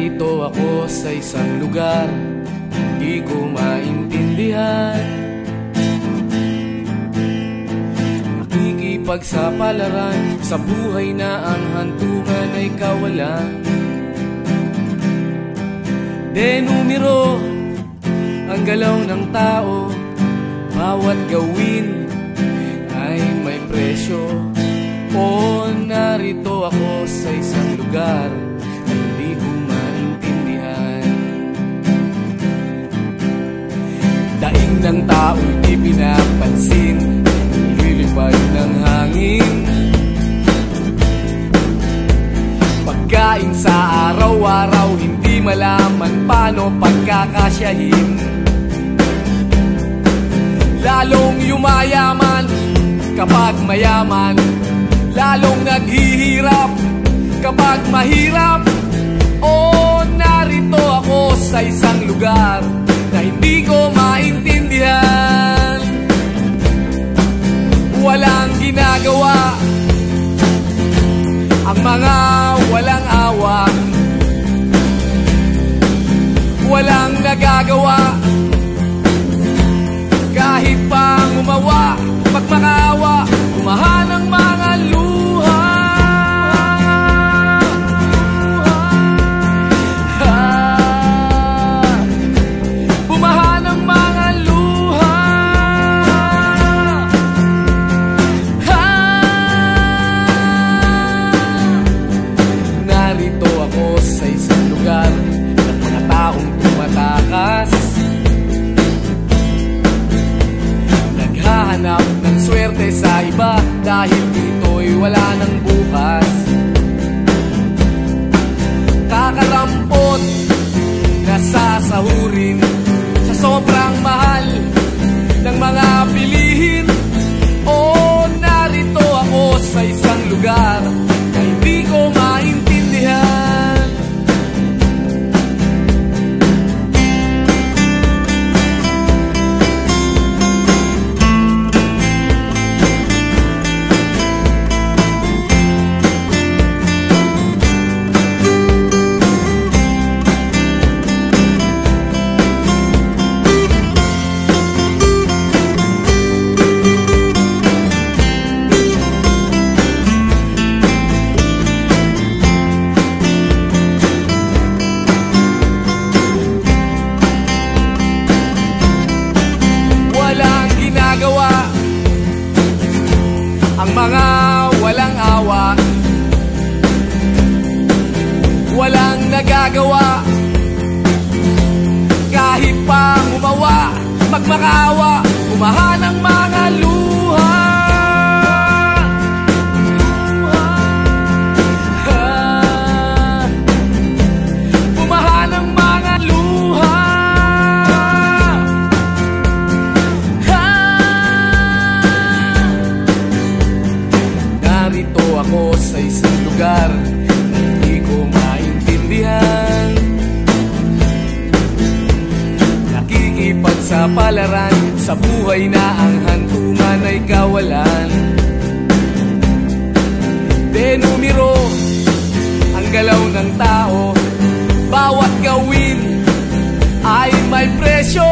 Narito ako sa isang lugar hindi ko maintindihan. Nakikipagsapalaran sa buhay na ang hantungan ay kawalan. Denumero ang galaw ng tao, bawat gawin ay may presyo. O narito ako sa isang lugar na hindi ko maintindihan. Daing ng tao'y di pinapansin, lilipad ng hangin. Pagkain sa araw-araw, hindi malaman paano pagkakasyahin. Lalong yumayaman kapag mayaman, lalong naghihirap kapag mahirap. O narito ako sa isang lugar na hindi ko maintindihan. Walang ginagawa ang mga walang awa, walang nagagawa kahit pang umawa, magmakaawa, umahan ang mga luha. Bumahan ang mga luha. Narito ako sa isang lugar ng mga taong tumatakas, naghahanap ng swerte sa iba dahil dito'y wala ng bukas. Kakarampot na sasahurin sa sobrang mahal ng mga bilihin. O narito ako sa isang lugar na hindi ko maintindihan. Ang mga walang awa, walang nagagawa kahit pang umawa, magmakaawa, umahan ang mga luha. Bumahan ang mga luha. Narito ako sa isang lugar na hindi ko maintindihan. Nakikipagsapalaran sa buhay na ang hantungan ay kawalan. Denumero ang galaw ng tao, bawat gawin ay may presyo.